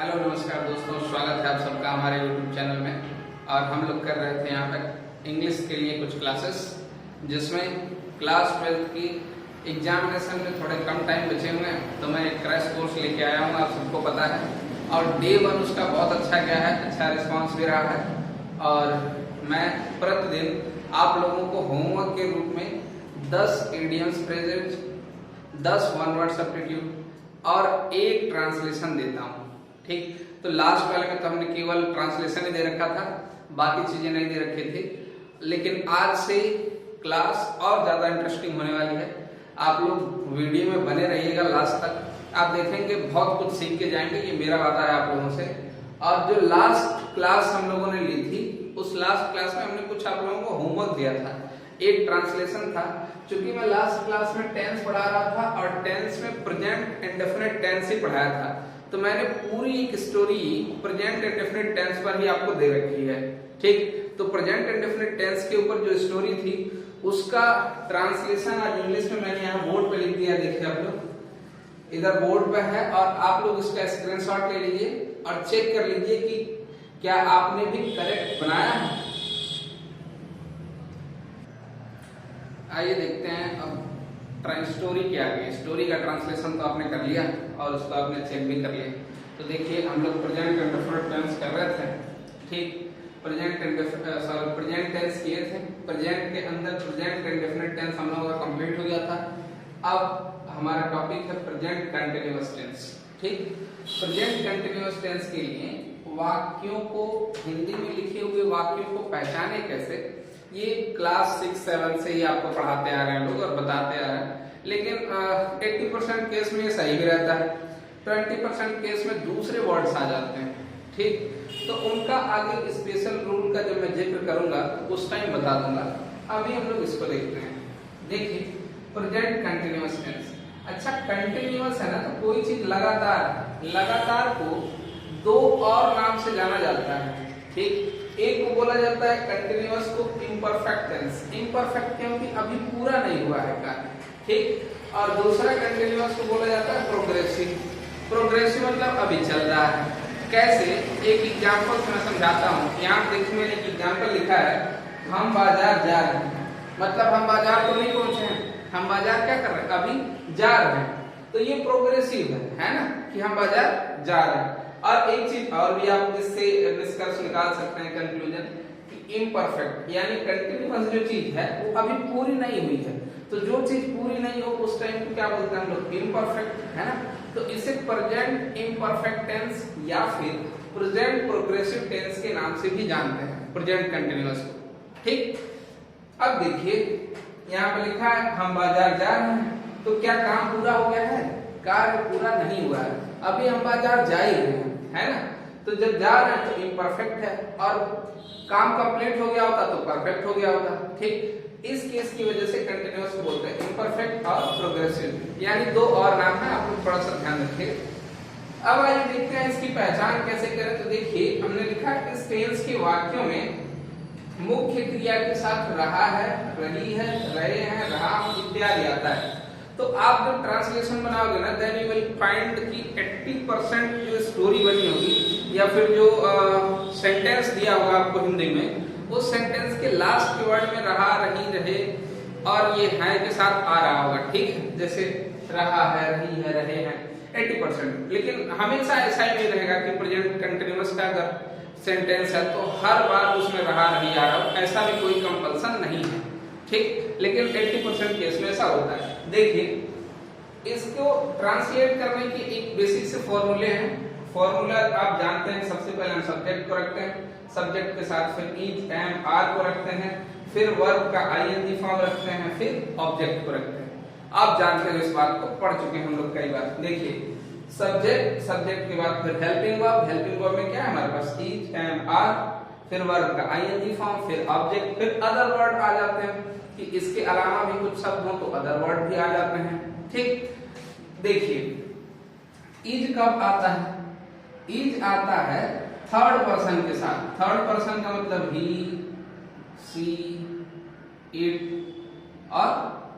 Hello नमस्कार दोस्तों, स्वागत है आप सबका हमारे YouTube चैनल में। और हम लोग कर रहे थे यहाँ पर इंग्लिश के लिए कुछ क्लासेस, जिसमें क्लास 12 की एग्जामिनेशन में थोड़े कम टाइम बचे हुए हैं, तो मैं एक क्रैश कोर्स लेके आया हूँ, आप सबको पता है। और डे 1 उसका बहुत अच्छा गया है, अच्छा रिस्पॉन्स भी रहा है। और मैं प्रतिदिन आप लोगों को होमवर्क के रूप में 10 idioms present, 10 one word substitute और एक ट्रांसलेशन देता हूँ। ठीक, तो लास्ट वाले में तो हमने केवल ट्रांसलेशन ही दे रखा था, बाकी चीजें नहीं दे रखी थी। लेकिन आज से क्लास और ज्यादा इंटरेस्टिंग होने वाली है। आप लोग वीडियो में बने रहिएगा लास्ट तक, आप देखेंगे बहुत कुछ सीख के जाएंगे, ये मेरा वादा है आप लोगों से। और जो लास्ट क्लास हम लोगों ने ली थी, उस लास्ट क्लास में हमने कुछ आप लोगों को होमवर्क दिया था, एक ट्रांसलेशन था। क्योंकि मैं लास्ट क्लास में टेंस पढ़ा रहा था और टेंस में प्रेजेंट इंडेफिनिट टेंस ही पढ़ाया था, तो मैंने पूरी एक स्टोरी प्रेजेंट इंडेफिनिट टेंस पर ही आपको दे रखी है। ठीक, तो प्रेजेंट इंडेफिनिट टेंस के ऊपर जो स्टोरी थी उसका ट्रांसलेशन आज इंग्लिश में मैंने यहाँ बोर्ड पे लिख दिया। देखिए आप लोग, इधर बोर्ड पे है और आप लोग इसका स्क्रीनशॉट ले लीजिए और चेक कर लीजिए कि क्या आपने भी करेक्ट बनाया है। आइए देखते हैं अब स्टोरी क्या है। स्टोरी का ट्रांसलेशन तो आपने कर लिया और उसको आपने चेक भी कर लिया। तो देखिए, हम लोग प्रेजेंट इंडेफिनिट टेंस कर रहे थे। ठीक, प्रेजेंट टेंस किए थे। प्रेजेंट के अंदर प्रेजेंट इंडेफिनिट टेंस हम लोगों का कंप्लीट हो गया था। अब हमारा टॉपिक है प्रेजेंट कंटीन्यूअस टेंस। ठीक, प्रेजेंट कंटीन्यूअस टेंस के लिए वाक्यों को, हिंदी में लिखे हुए वाक्यों को पहचाने कैसे, ये क्लास 6-7 से ही आपको पढ़ाते आ रहे हैं लोग और बताते आ रहे हैं। लेकिन 80% केस में ये सही भी रहता है, 20% केस में दूसरे वर्ड्स आ जाते हैं। ठीक, तो उनका आगे स्पेशल रूल का जब मैं जिक्र करूंगा तो उस टाइम बता दूंगा। अभी हम लोग इसको देखते हैं। देखिए, प्रेजेंट कंटीन्यूअस टेंस। अच्छा, कंटीन्यूअस है ना, तो कोई चीज लगातार को दो और नाम से जाना जाता है। ठीक, एक को बोला जाता है कंटीन्यूअस को इम्परफेक्ट टेंस। इम्परफेक्ट क्योंकि अभी पूरा नहीं हुआ है कार्य। ठीक, और दूसरा कंटीन्यूअस को बोला जाता है प्रोग्रेसिव। प्रोग्रेसिव मतलब अभी चल रहा है। कैसे, एक एग्जांपल से मैं समझाता हूँ। यहाँ देखिए, मैंने एक एग्जांपल लिखा है, हम बाजार जा रहे हैं। मतलब हम बाजार तो नहीं पहुंचे हैं, हम बाजार क्या कर रहे हैं, अभी जा रहे हैं। तो ये प्रोग्रेसिव है ना, कि हम बाजार जा रहे हैं। और एक चीज और भी आप इससे निष्कर्ष निकाल सकते हैं, कंक्लूजन, कि इम्परफेक्ट यानी कंटीन्यूअस जो चीज है वो अभी पूरी नहीं हुई है। तो जो चीज पूरी नहीं हो उस टाइम को क्या बोलते हैं हम लोग, इम्परफेक्ट, है ना। तो इसे प्रेजेंट इम्परफेक्ट टेंस या फिर प्रेजेंट प्रोग्रेसिव टेंस के नाम से भी जानते हैं, प्रेजेंट कंटीन्यूअस को। ठीक, अब देखिए यहाँ पे लिखा है हम बाजार जा रहे हैं, तो क्या काम पूरा हो गया है, कार्य पूरा नहीं हुआ है, अभी हम बाजार जा ही रहे हैं, है ना। तो जब जा रहे हैं तो इम्परफेक्ट है, और काम कंप्लीट हो गया होता तो परफेक्ट हो गया होता। ठीक, इस केस की वजह से कंटीन्यूअस को बोलते हैं इम्परफेक्ट और प्रोग्रेसिव, यानी दो और नाम है, आप लोग थोड़ा सा ध्यान रखिए। अब आइए देखते हैं इसकी पहचान कैसे करें। तो देखिए, हमने लिखा है इस टेंस के वाक्यों में मुख्य क्रिया के साथ रहा है, रही है, रहे हैं, रहा इत्यादि आता है। तो आप जब ट्रांसलेशन बनाओगे ना, देन यू विल फाइंड कि 80% जो स्टोरी बनी होगी या फिर जो सेंटेंस दिया होगा आपको हिंदी में, उस सेंटेंस के लास्ट के वर्ड में रहा, रही, रहे और ये है के साथ आ रहा होगा। ठीक है, जैसे रहा है, रही है, रहे हैं, 80%। लेकिन हमेशा ऐसा ही नहीं रहेगा कि प्रेजेंट कंटीन्यूअस का अगर सेंटेंस है तो हर बार उसमें रहा, रही आ रहा हो, ऐसा भी कोई कंपल्सन नहीं है। ठीक, लेकिन 80% केस में ऐसा होता है। देखिए, इसको ट्रांसलेट करने के एक बेसिक से फॉर्मूले हैं। फॉर्मूला आप जानते हैं, सबसे पहले हम सब्जेक्ट को रखते हैं, सब्जेक्ट के साथ फिर इज, एम, आर को रखते हैं, फिर वर्ब का आईएनजी फॉर्म रखते हैं, फिर ऑब्जेक्ट को रखते हैं। आप जानते हैं, इस बात को पढ़ चुके हैं हम लोग कई बार। देखिए, सब्जेक्ट के बाद फिर हेल्पिंग वर्ब में क्या है हमारे पास, इज, एम, आर, फिर वर्ब का आईएनजी फॉर्म, फिर ऑब्जेक्ट, फिर अदर वर्ड आ जाते हैं कि इसके अलावा भी कुछ शब्द हो तो अदर वर्ड भी आ जाते हैं। ठीक, देखिए इज कब आता है, इज आता है थर्ड पर्सन के साथ। थर्ड पर्सन का मतलब ही, सी, इट और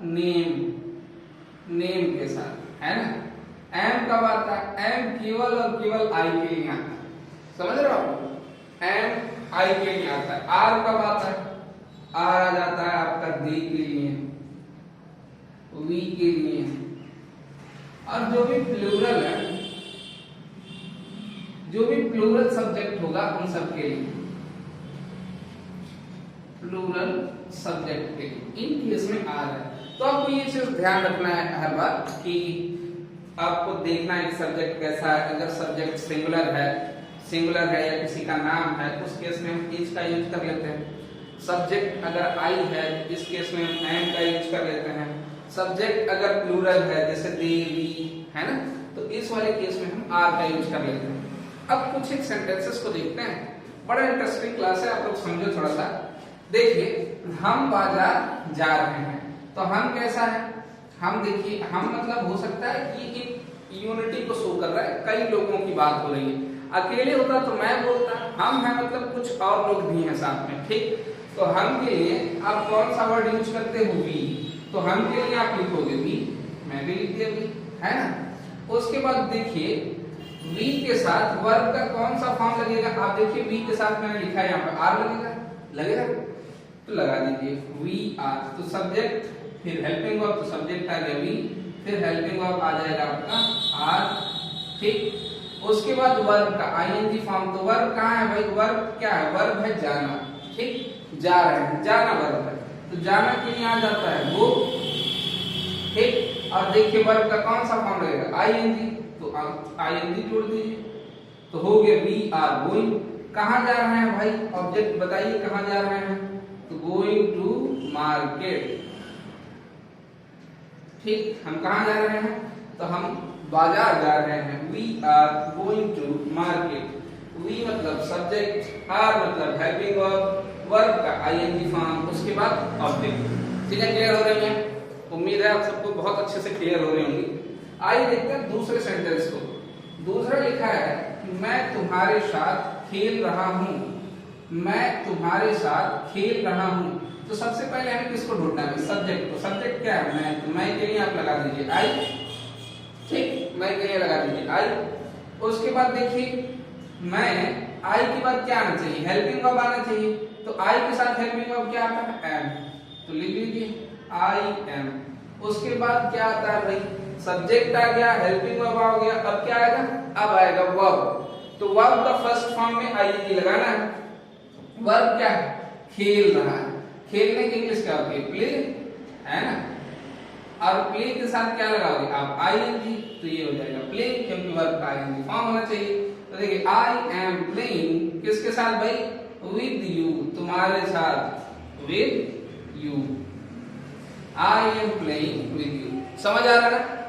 नेम के साथ, है ना। एम कब आता है? एम केवल और केवल आई के लिए आता है, समझ रहे हो आप? एम आई के लिए आता है। आर कब आता है? आर आ जाता है आपका डी के लिए, वी के लिए, और जो भी प्लूरल है, जो भी प्लूरल सब्जेक्ट होगा उन सब के लिए, प्लूरल सब्जेक्ट के लिए इन केस में आर है। तो आपको ये चीज ध्यान रखना है हर बार कि आपको देखना है सब्जेक्ट कैसा है। अगर सब्जेक्ट सिंगुलर है या किसी का नाम है, उस केस में हम इज का यूज कर लेते हैं। सब्जेक्ट अगर आई है, इस केस में हम एम का यूज कर लेते हैं। सब्जेक्ट अगर प्लूरल है जैसे दे, वी, है ना, तो इस वाले केस में हम आर का यूज कर लेते हैं। अब कुछ एक सेंटेंसेस को देखते हैं, बड़ा इंटरेस्टिंग क्लास है, आप लोग समझो थोड़ा सा। देखिए, हम बाजार जा रहे हैं, तो हम कैसा है? हम देखिए, हम मतलब हो सकता है कि एक यूनिटी को शो कर रहा है, कई लोगों की बात हो रही है। अकेले होता तो मैं बोलता, हम है मतलब कुछ और लोग भी हैं साथ में, ठीक। तो हम के लिए आप कौन सा वर्ड यूज करते हो? वी। तो हम के लिए आप लिखोगे वी, मैं भी लिख दिया वी, है ना। उसके बाद देखिए, वी के साथ वर्ब का कौन सा फॉर्म लगेगा? आप देखिए, वी के साथ मैंने लिखा है यहाँ पे आर लगेगा, तो लगा दीजिए वी आर। तो सब्जेक्ट, फिर हेल्पिंग वर्ब, तो सब्जेक्ट आ गया वी, फिर हेल्पिंग वर्ब आ जाएगा आपका आर, ठीक। उसके बाद वर्ब का आईएनजी फॉर्म, तो वर्ब कहाँ है भाई? वर्ब क्या है? वर्ब है जाना, ठीक, जा रहे हैं, जाना वर्ब है, तो जाना के लिए आ जाता है वो, ठीक। और देखिए वर्ब का कौन सा फॉर्म लगेगा? आईएनजी, तो आईएनजी जोड़ दीजिए, तो हो गया वी आर गोइंग। कहाँ जा रहे हैं भाई? ऑब्जेक्ट बताइए कहाँ जा रहे हैं? तो गोइंग टू मार्केट, ठीक। हम कहाँ जा रहे हैं? तो हम बाजार जा रहे हैं। We are going to market. We मतलब सब्जेक्ट, आर मतलब हेल्पिंग वर्ब, वर्ब का आईएनजी फॉर्म, उसके बाद ऑब्जेक्ट। चीजें क्लियर हो रही हैं? उम्मीद है आप सबको बहुत अच्छे से क्लियर हो रही होंगी। आइए देखते हैं दूसरे सेंटेंस को। दूसरा लिखा है कि मैं तुम्हारे साथ खेल रहा हूं, मैं तुम्हारे साथ खेल रहा हूं। तो सबसे पहले हमें किसको ढूंढना है? सब्जेक्ट को। सब्जेक्ट क्या है? मैं। तो मैं के लिए आप लगा दीजिए आई, ठीक, मैं के लिए लगा दीजिए आई। उसके बाद देखिए, मैं, आई के बाद क्या आना चाहिए? हेल्पिंग वर्ब आना चाहिए। तो आई के साथ हेल्पिंग वर्ब क्या आता है? एम, तो लिख लीजिए आई एम। उसके बाद क्या आता है भाई? सब्जेक्ट आ गया, हेल्पिंग वर्ब आ गया, अब क्या आएगा? अब आएगा वर्ब। तो वर्ब का फर्स्ट फॉर्म में आईएनजी लगाना है। वर्ब क्या है? खेल रहा है। खेलने की इंग्लिश क्या होती है? प्ले, है ना। और प्ले के साथ क्या लगाओगे आप? आईएनजी, तो ये हो जाएगा प्ले, क्योंकि वर्ब का आईएनजी फॉर्म होना चाहिए। तो देखिए, आई एम प्लेइंग किसके साथ भाई? विद यू, तुम्हारे साथ, with you. I am playing with you. समझ आ रहा है?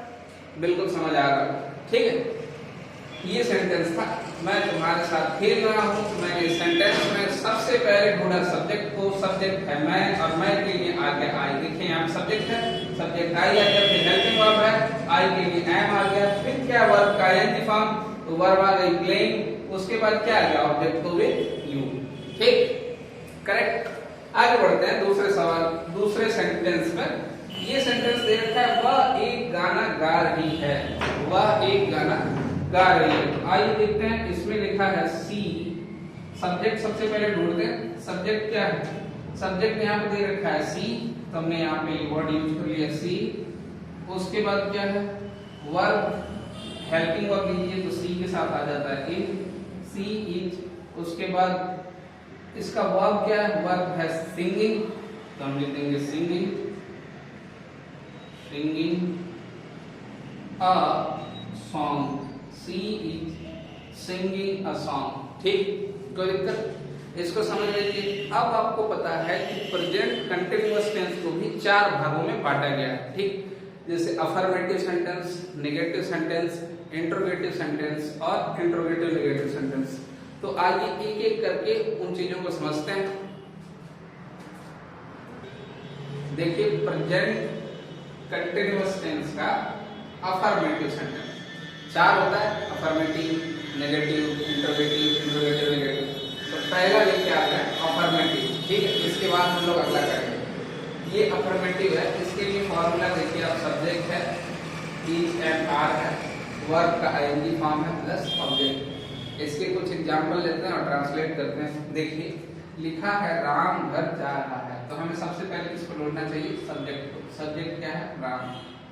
बिल्कुल समझ आ रहा है, ठीक है। ये सेंटेंस था, मैं तुम्हारे साथ खेल रहा हूं। तो मैंने इस सेंटेंस में सबसे पहले ढूंढा सब्जेक्ट को। सब्जेक्ट है मैं, और मैं के लिए आ गया आई। देखिए यहाँ सब्जेक्ट है, सब्जेक्ट आई आ गया, फिर हेल्पिंग वर्ब है, आई के लिए एम आ गया, फिर क्या? वर्ब का आईएनजी फॉर्म, तो वर्ब आ गई प्लेइंग। उसके बाद क्या आ गया? ऑब्जेक्ट को विद यू, ठीक, करेक्ट। आगे बढ़ते हैं दूसरे सवाल, दूसरे सेंटेंस पर। ये सेंटेंस दे रखा है, वह एक गाना गा रही है, वह एक गाना गा रही है। आइए देखते हैं, इसमें लिखा है सी। सब्जेक्ट सबसे पहले ढूंढते हैं। सब्जेक्ट क्या है? सब्जेक्ट यहाँ पे दे रखा है सी, तो हमने यहाँ पे वर्ड यूज कर लिया सी। उसके बाद क्या है? वर्ब, हेल्पिंग वर्ब लीजिए, तो सी के साथ आ जाता है इज, सी इज। उसके बाद इसका वर्ब क्या है? वर्ब है सिंगिंग, तो हम लिख देंगे singing, singing a song. She is singing a song, ठीक, कोई दिक्कत? इसको समझ लीजिए। अब आपको पता है कि प्रेजेंट कंटिन्यूअस टेंस को भी 4 भागों में बांटा गया है, ठीक। जैसे affirmative sentence, negative sentence, interrogative sentence और इंट्रोगेटिव नेगेटिव सेंटेंस। तो आइए एक एक करके उन चीजों को समझते हैं। देखिए, प्रेजेंट कंटिन्यूअस टेंस का अफर्मेटिव सेंटेंस 4 होता है, affirmative, negative, interrogative, interrogative, negative. तो पहला लेके आता है अफर्मेटिव, ठीक है। इसके बाद हम लोग अगला करेंगे। ये अफर्मेटिव है, इसके लिए फॉर्मूला देखिए आप, सब्जेक्ट है, इज एंड आर है, वर्ब का आईएनजी फॉर्म है प्लस ऑब्जेक्ट। इसके कुछ एग्जांपल लेते हैं और ट्रांसलेट करते हैं। देखिए लिखा है राम घर जा रहा है, तो हमें सबसे पहले किसको ढूंढना चाहिए? सब्जेक्ट को। सब्जेक्ट क्या है? राम।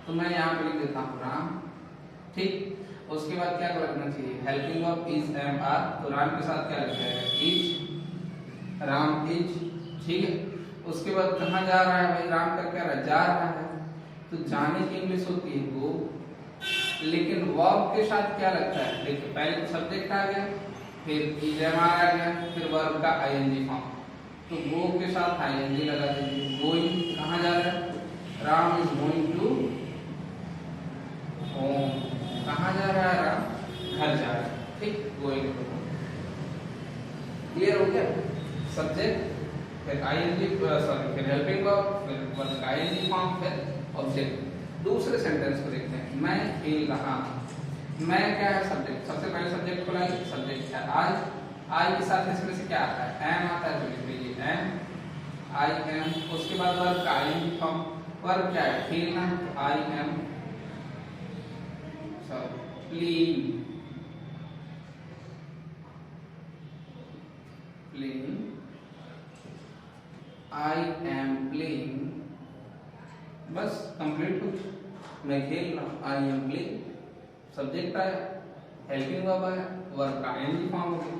तो मैं यहाँ पे लिख देता हूँ राम, ठीक। उसके बाद क्या रखना चाहिए? Helping verb is am are, तो राम के साथ क्या लिखा है? इज, राम इज, ठीक है। उसके बाद कहाँ जा रहा है भाई? राम का क्या रहा? जा रहा है, तो जाने की इंग्लिश होती है गो, लेकिन वर्ब के साथ क्या लगता है? देखिए पहले तो सब्जेक्ट आ गया, फिर इज एम आर आ गया, फिर वर्ब का आईएनजी फॉर्म, तो गो के साथ आईएनजी लगा दीजिए। गोइंग, कहाँ जा रहा है? Ram is going to home, कहाँ जा रहा है? राम घर जा रहा है, ठीक। गोइंग टू होम, क्लियर हो गया? सब्जेक्ट, फिर आईएनजी, सॉरी फिर हेल्पिंग वर्ब, फिर वर्ब का आईएनजी फॉर्म, फिर ऑब्जेक्ट। दूसरे सेंटेंस को देखते हैं। मैं खेल रहा हूं, मैं क्या है? सब्जेक्ट। सबसे पहले सब्जेक्ट को लाइए, सब्जेक्ट है आई, आई के साथ इसमें से क्या आता है? एम आता है, तो लिख लीजिए एम, आई एम। उसके बाद वर्ब का आईएनजी फॉर्म, वर्ब क्या है? खेलना, तो I am playing, playing, I am playing, बस कंप्लीट हो। मैं खेल रहा हूँ, आई एम प्लेइंग, सब्जेक्ट आया, हेल्पिंग वर्ब आया, वर्ब का आईएनजी फॉर्म हो गया,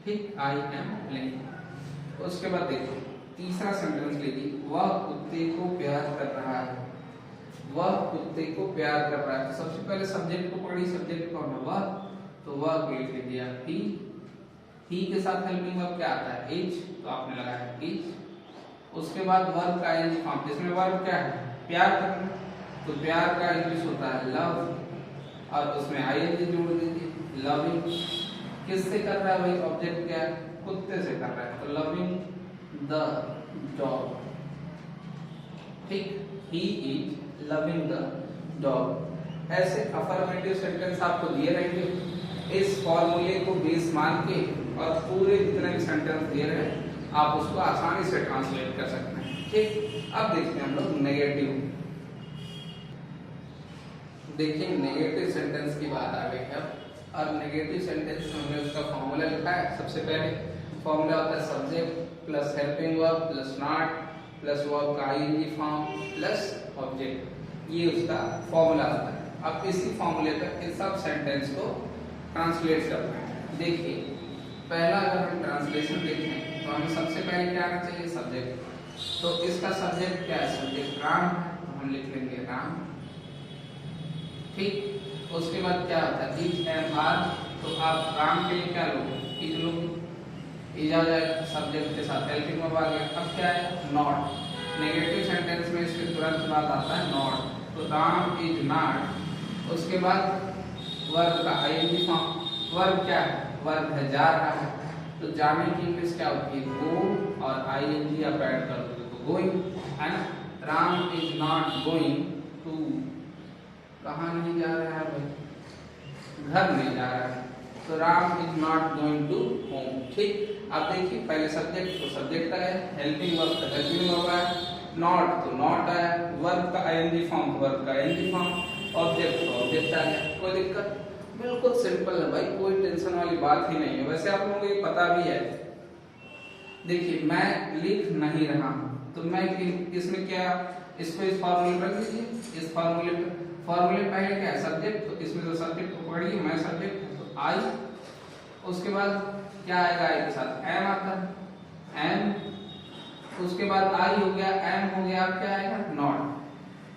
ठीक। I am playing. उसके बाद देखो तीसरा सेंटेंस लीजिए। वह कुत्ते को प्यार कर रहा है, वह कुत्ते को प्यार कर रहा है, तो सबसे पहले सब्जेक्ट को पढ़ी, सब्जेक्ट कौन है? वह, तो वह को लिख दिया ही के साथ हेल्पिंग वर्ब क्या आता है? इज, तो आपने लगाया इज। उसके बाद वर्ब का आईएनजी फॉर्म, जिसमें वर्ब क्या है? प्यार करना, तो प्यार का इंग्लिश होता है लव, और उसमें आईएनजी जोड़ दीजिए, लविंग। किससे कर रहा है भाई? ऑब्जेक्ट क्या है? कुत्ते से कर रहा है, तो लविंग द डॉग, ठीक। He is loving the dog. ऐसे अफर्मेटिव सेंटेंस आपको दिए रहेंगे, इस फॉर्मूले को बेस मान के और पूरे जितने भी सेंटेंस दिए रहे आप उसको आसानी से ट्रांसलेट कर सकते हैं, ठीक। अब देखते हैं हम लोग नेगेटिव। देखिए नेगेटिव सेंटेंस की बात आ गई है, और नेगेटिव सेंटेंस में हमने उसका फॉर्मूला लिखा है। सबसे पहले फॉर्मूला होता है subject plus helping verb plus not plus verb का आईएनजी फॉर्म प्लस ऑब्जेक्ट, ये उसका फॉर्मूला होता है। अब इसी फॉर्मूले पर इस सब सेंटेंस को ट्रांसलेट करना है। देखिए पहला अगर हम ट्रांसलेशन देखें तो हमें सबसे पहले क्या आना चाहिए? सब्जेक्ट। तो इसका सब्जेक्ट क्या है? सब्जेक्ट राम है, तो हम लिख लेंगे राम, ठीक। उसके बाद क्या होता है? इज एम आर, तो आप राम के लिए क्या लोगे? इज लोगे, इज आ जाएगा सब्जेक्ट के साथ, हेल्पिंग वर्ब आ गया। अब क्या है? नॉट। नेगेटिव सेंटेंस में इसके तुरंत बाद आता है नॉट, तो राम इज नॉट। उसके बाद वर्ब का आईएनजी फॉर्म, वर्ब क्या है? वर्ब है जा रहा है, तो जाने की इंग्लिश क्या होती है? गो, और आईएनजी आप ऐड कर दोगे तो गोइंग, है ना। Ram is not going to, कहाँ नहीं जा रहा है भाई? घर नहीं जा रहा है, तो Ram is not going to home, ठीक। अब देखिए पहले सब्जेक्ट, तो सब्जेक्ट आया, हेल्पिंग वर्ब तो हेल्पिंग वर्ब आया, नॉट तो नॉट आया, वर्ब का आईएनजी फॉर्म तो वर्ब का आईएनजी फॉर्म, ऑब्जेक्ट तो ऑब्जेक्ट आ गया। कोई दिक्कत? बिल्कुल सिंपल है भाई, कोई टेंशन वाली बात ही नहीं है। वैसे आप लोगों को ये पता भी है। देखिए मैं लिख नहीं रहा हूं, तो मैं इसमें क्या, इसको इस फॉर्मूले पर लीजिए, इस फॉर्मूले पर, फॉर्मूले पहले क्या है? सब्जेक्ट, तो इसमें तो सब्जेक्ट को पढ़िए, मैं सब्जेक्ट तो आई। उसके बाद क्या आएगा? आई के साथ एम आता है, एम। उसके बाद आई हो गया, एम हो गया, अब क्या आएगा? नॉट,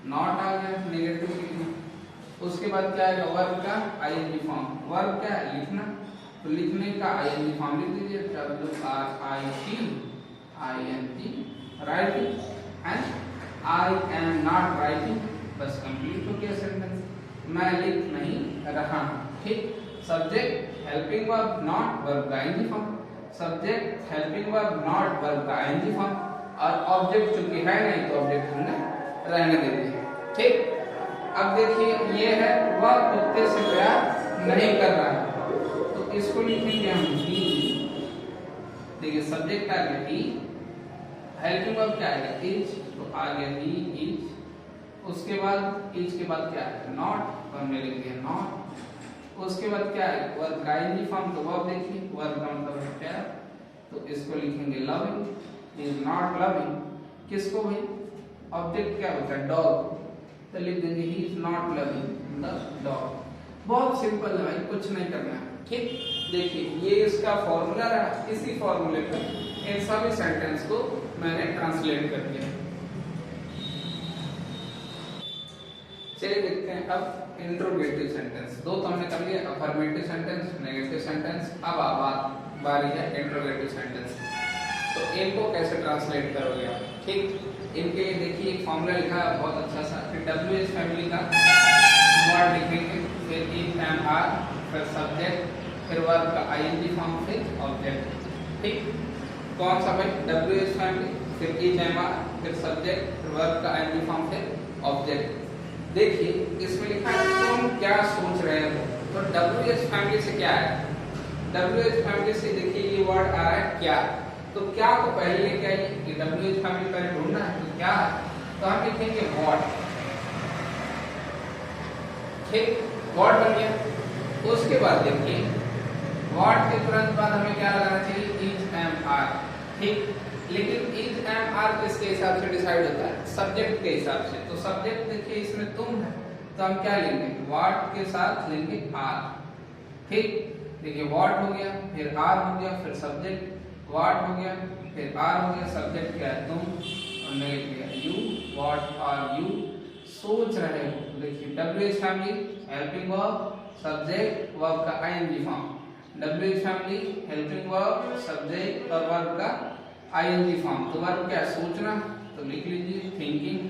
नॉट आ गया नेगेटिव लिखना। उसके बाद क्या आएगा? वर्ब का आईएनजी फॉर्म, वर्ब क्या है? लिखना, तो लिखने का आईएनजी फॉर्म लिख दीजिए, WRITING, writing, and I am not writing, बस कंप्लीट हो गया सेंटेंस। मैं लिख नहीं रहा, ठीक। Subject helping verb not verb का ING form, subject helping verb not verb का आईएनजी फॉर्म, और ऑब्जेक्ट चूंकि है नहीं तो ऑब्जेक्ट हमने रहने दे दिया, ठीक। अब देखिए ये है वह कुत्ते से प्यार नहीं कर रहा है, तो इसको लिखेंगे हम ही। देखिए सब्जेक्ट आ गया ही, हेल्पिंग वर्ब क्या आएगा? इज, तो आ गया ही इज। उसके बाद इज के बाद क्या है? नॉट, तो हमने लिख दिया नॉट। उसके बाद क्या है वर्ब का आईएनजी फॉर्म, तो वर्ब देखिए वर्ब का मतलब है प्यार, तो इसको लिखेंगे लविंग। इज नॉट लविंग किसको भाई, ऑब्जेक्ट क्या होता है डॉग, तो लिख देंगे he is not loving the dog. बहुत सिंपल है भाई, कुछ नहीं करना है। ठीक, देखिए ये इसका फॉर्मूला रहा, इसी फॉर्मूले पर इन सभी सेंटेंस को मैंने ट्रांसलेट कर दिया। चलिए देखते हैं अब इंट्रोगेटिव सेंटेंस। दो तो हमने कर लिया, अफर्मेटिव सेंटेंस, नेगेटिव सेंटेंस। अब बारी है इंट्रोगेटिव सेंटेंस। तो इनको कैसे ट्रांसलेट करोगे आप? ठीक, इनके लिए देखिए एक फॉर्मूला लिखा है बहुत अच्छा सा, कि WH फैमिली का वर्ड लिखेंगे, फिर इज एम आर, फिर सब्जेक्ट, फिर वर्ब का आईएनजी फॉर्म, फिर ऑब्जेक्ट। ठीक, कौन सा भाई WH फैमिली, फिर इज एम आर, फिर सब्जेक्ट, फिर वर्ब का आईएनजी फॉर्म, फिर ऑब्जेक्ट। देखिए इसमें लिखा है तुम क्या सोच रहे हो, तो WH फैमिली से क्या है, WH फैमिली से देखिए ये वर्ड आ रहा है क्या, तो क्या को पहले लेके आइए कि WH फैमिली पहले ढूंढना है, तो क्या है, तो हम लिखेंगे व्हाट। ठीक, व्हाट बन गया। उसके बाद देखिए व्हाट के तुरंत बाद हमें क्या लगाना चाहिए, इज एम आर। ठीक, लेकिन इज एम आर किसके हिसाब से डिसाइड होता है, सब्जेक्ट के हिसाब से। तो सब्जेक्ट देखिए इसमें तुम है, तो हम क्या लेंगे, व्हाट के साथ लेंगे आर। ठीक, देखिए व्हाट हो गया, फिर आर हो गया, फिर सब्जेक्ट, व्हाट हो गया, फिर आर हो गया, सब्जेक्ट क्या है तुम, और ने लिख दिया यू, व्हाट आर यू सोच रहे हो। देखिए WH family helping verb, subject, verb का ING form. WH family helping verb, subject और वर्ब का आईएनजी फॉर्म। तो वर्ब क्या सोचना, तो लिख लीजिए thinking,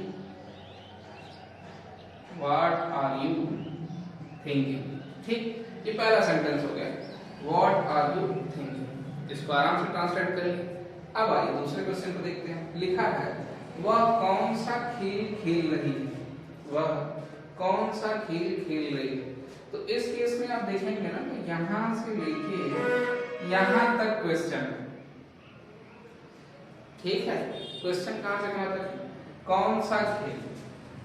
what are you thinking. ठीक, ये पहला सेंटेंस हो गया, व्हाट आर यू थिंकिंग। इसको आराम से ट्रांसलेट करिए। अब आइए दूसरे क्वेश्चन को देखते हैं। लिखा है वह कौन सा खेल खेल रही है, वह कौन सा खेल खेल रही है। तो इस केस में आप देखेंगे ना, तो यहां से लेके यहां तक क्वेश्चन। ठीक है, क्वेश्चन कहां से कहां तक, कौन सा खेल,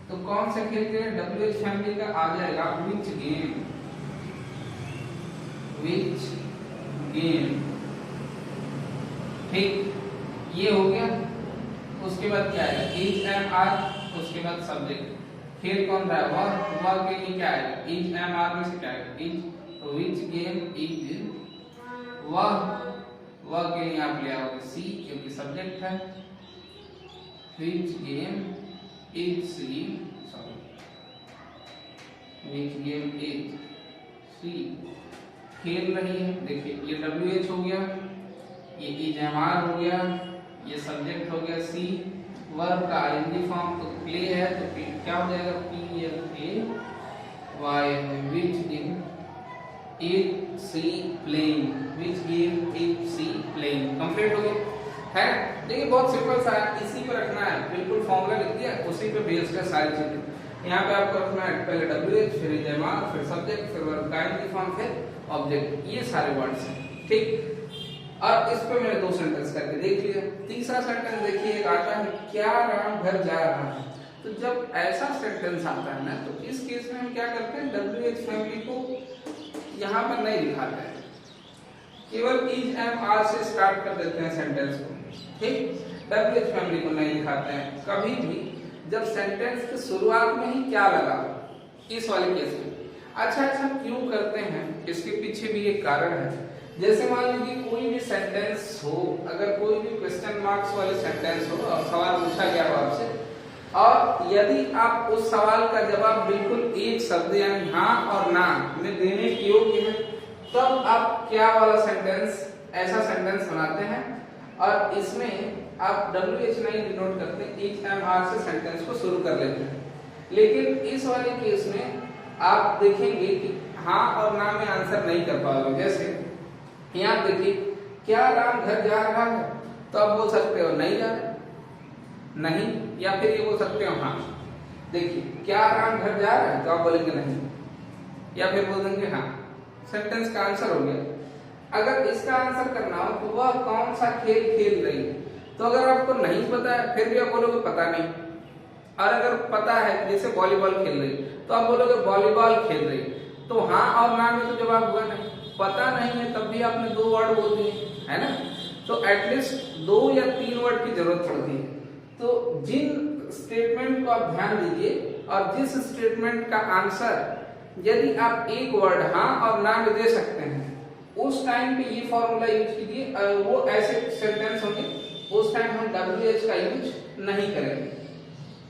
तो कौन सा खेल के WH फैमिली का आ जाएगा विच गेम, विच गेम। ठीक, ये हो गया। उसके बाद क्या आएगा, इज एम आर, उसके बाद सब्जेक्ट। खेल कौन रहा है, वह के लिए क्या आएगा, इज एम आर में से क्या आएगा, इज, तो विच गेम इज, वह के लिए आप ले आओगे सी, क्योंकि सब्जेक्ट है। Which game is she, sorry, which game is she खेल रही है। देखिए ये WH हो गया, ये इज एम आर हो गया, ये सब्जेक्ट हो गया सी, वर्ब का आईएनजी फॉर्म तो प्ले है, तो क्या हो जाएगा, PLAY, which game is she playing, which game is she playing. Complete हो गया है। देखिए बहुत सिंपल सा है, इसी पे रखना है, बिल्कुल फॉर्मूला लिख दिया, उसी पे बेस्ड है सारी चीजें। यहाँ पे आपको रखना है पहले WH, फिर इज एम आर, फिर सब्जेक्ट, फिर वर्ब का आईएनजी फॉर्म, फिर ऑब्जेक्ट, ये सारे वर्ड्स हैं। ठीक, और इस पे मैंने दो सेंटेंस करके देख लिया। तीसरा सेंटेंस देखिए एक आता है, क्या राम घर जा रहा है। तो जब ऐसा सेंटेंस आता है ना, तो इस केस में हम क्या करते हैं, WH फैमिली को यहाँ पर नहीं दिखाते हैं, केवल इज एम आर से स्टार्ट कर देते हैं सेंटेंस को। ठीक, WH फैमिली को नहीं दिखाते हैं कभी भी जब सेंटेंस की शुरुआत में ही क्या लगा, इस वाले केस में। अच्छा क्यों करते हैं, इसके पीछे भी एक कारण है। जैसे मान लीजिए कोई भी सेंटेंस हो, अगर कोई भी क्वेश्चन मार्क्स वाले सेंटेंस हो और सवाल पूछा गया हो आपसे, और यदि आप उस सवाल का जवाब बिल्कुल एक शब्द यानी हाँ और ना में देने के योग्य है, तब आप क्या वाला सेंटेंस, ऐसा सेंटेंस बनाते हैं और इसमें आप WH नहीं डिनोट करते, इज एम आर से सेंटेंस को शुरू कर लेते हैं। लेकिन इस वाले केस में आप देखेंगे कि हाँ और ना में आंसर नहीं कर पाओगे। जैसे यहाँ देखिए, क्या राम घर जा रहा है, तो आप बोल सकते हो नहीं जा रहा, नहीं, या फिर ये बोल सकते हो हाँ। देखिए क्या राम घर जा रहा है, तो आप बोलेंगे नहीं, या फिर बोल देंगे हाँ। सेंटेंस का आंसर हो गया। अगर इसका आंसर करना हो तो वह कौन सा खेल खेल रही है, तो अगर आपको नहीं पता है फिर भी आप बोलोगे पता नहीं, और अगर पता है जैसे वॉलीबॉल खेल रही तो आप बोलोगे वॉलीबॉल खेल रही। तो हाँ और ना में तो जवाब हुआ नहीं, पता नहीं है तब भी आपने 2 वर्ड बोल दिए, है ना। तो एटलीस्ट 2 या 3 वर्ड की जरूरत पड़ती है। तो जिन स्टेटमेंट को आप ध्यान दीजिए और जिस स्टेटमेंट का आंसर यदि आप एक वर्ड हाँ और ना में दे सकते हैं, उस टाइम पे ये फॉर्मूला यूज कीजिए। वो ऐसे सेंटेंस होंगे उस टाइम हम WH का यूज नहीं करेंगे,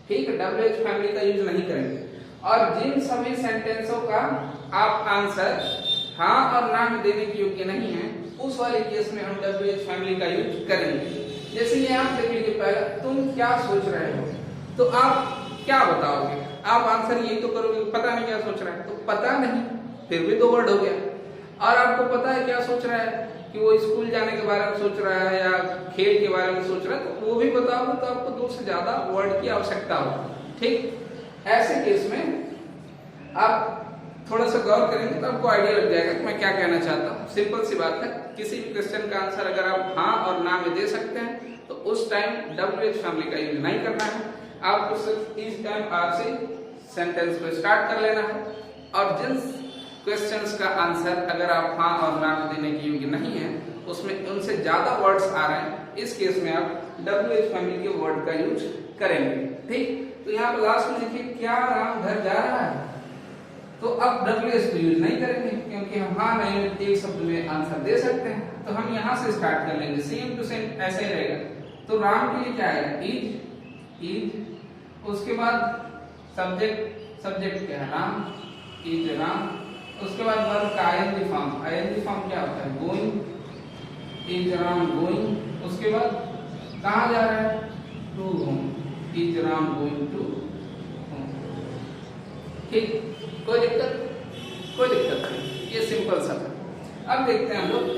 ठीक है, WH फैमिली का यूज नहीं करेंगे। और जिन सभी सेंटेंसों का आप आंसर हाँ और ना में देने के योग्य नहीं है, उस वाले केस में हम WH फैमिली का यूज करेंगे। जैसे ये आप देख लीजिए, पहला तुम क्या सोच रहे हो, तो आप क्या बताओगे, आप आंसर यही तो करोगे, पता नहीं क्या सोच रहा है, तो पता नहीं फिर भी 2 वर्ड हो गया। और आपको पता है क्या सोच रहा है कि वो स्कूल जाने के बारे में सोच रहा है या खेल के बारे में सोच रहा है, तो वो भी बताओगे तो आपको 2 से ज्यादा वर्ड की आवश्यकता होगी, ठीक। ऐसे केस में आप थोड़ा सा गौर करेंगे तो आपको आइडिया लग जाएगा कि मैं क्या कहना चाहता हूँ। सिंपल सी बात है, किसी भी क्वेश्चन का आंसर अगर आप हाँ और ना में दे सकते हैं तो उस टाइम WH फैमिली का यूज नहीं करना है, आपको सिर्फ इस टाइम आर से सेंटेंस को स्टार्ट कर लेना है। और जिन क्वेश्चंस का आंसर अगर आप हाँ और ना में देने के योग्य नहीं है, उसमें उनसे ज्यादा वर्ड्स आ रहे हैं, इस केस में आप WH फैमिली के वर्ड का यूज करेंगे, ठीक। तो यहाँ पर लास्ट में देखिए, क्या राम घर जा रहा है, तो अब WH को यूज नहीं करेंगे क्योंकि हम हाँ नहीं एक शब्द में आंसर दे सकते हैं। तो हम यहाँ से स्टार्ट कर लेंगे, सेम टू सेम ऐसे ही रहेगा। तो राम के लिए क्या आएगा, इज, उसके बाद सब्जेक्ट क्या है, राम, इज राम। उसके बाद वर्ब का ING फॉर्म क्या होता है, गोइंग, इज राम गोइंग। उसके बाद कहाँ जा रहा है, to home, is Ram going to home, ठीक। कोई दिक्कत नहीं, ये सिंपल सा था। अब देखते हैं हम लोग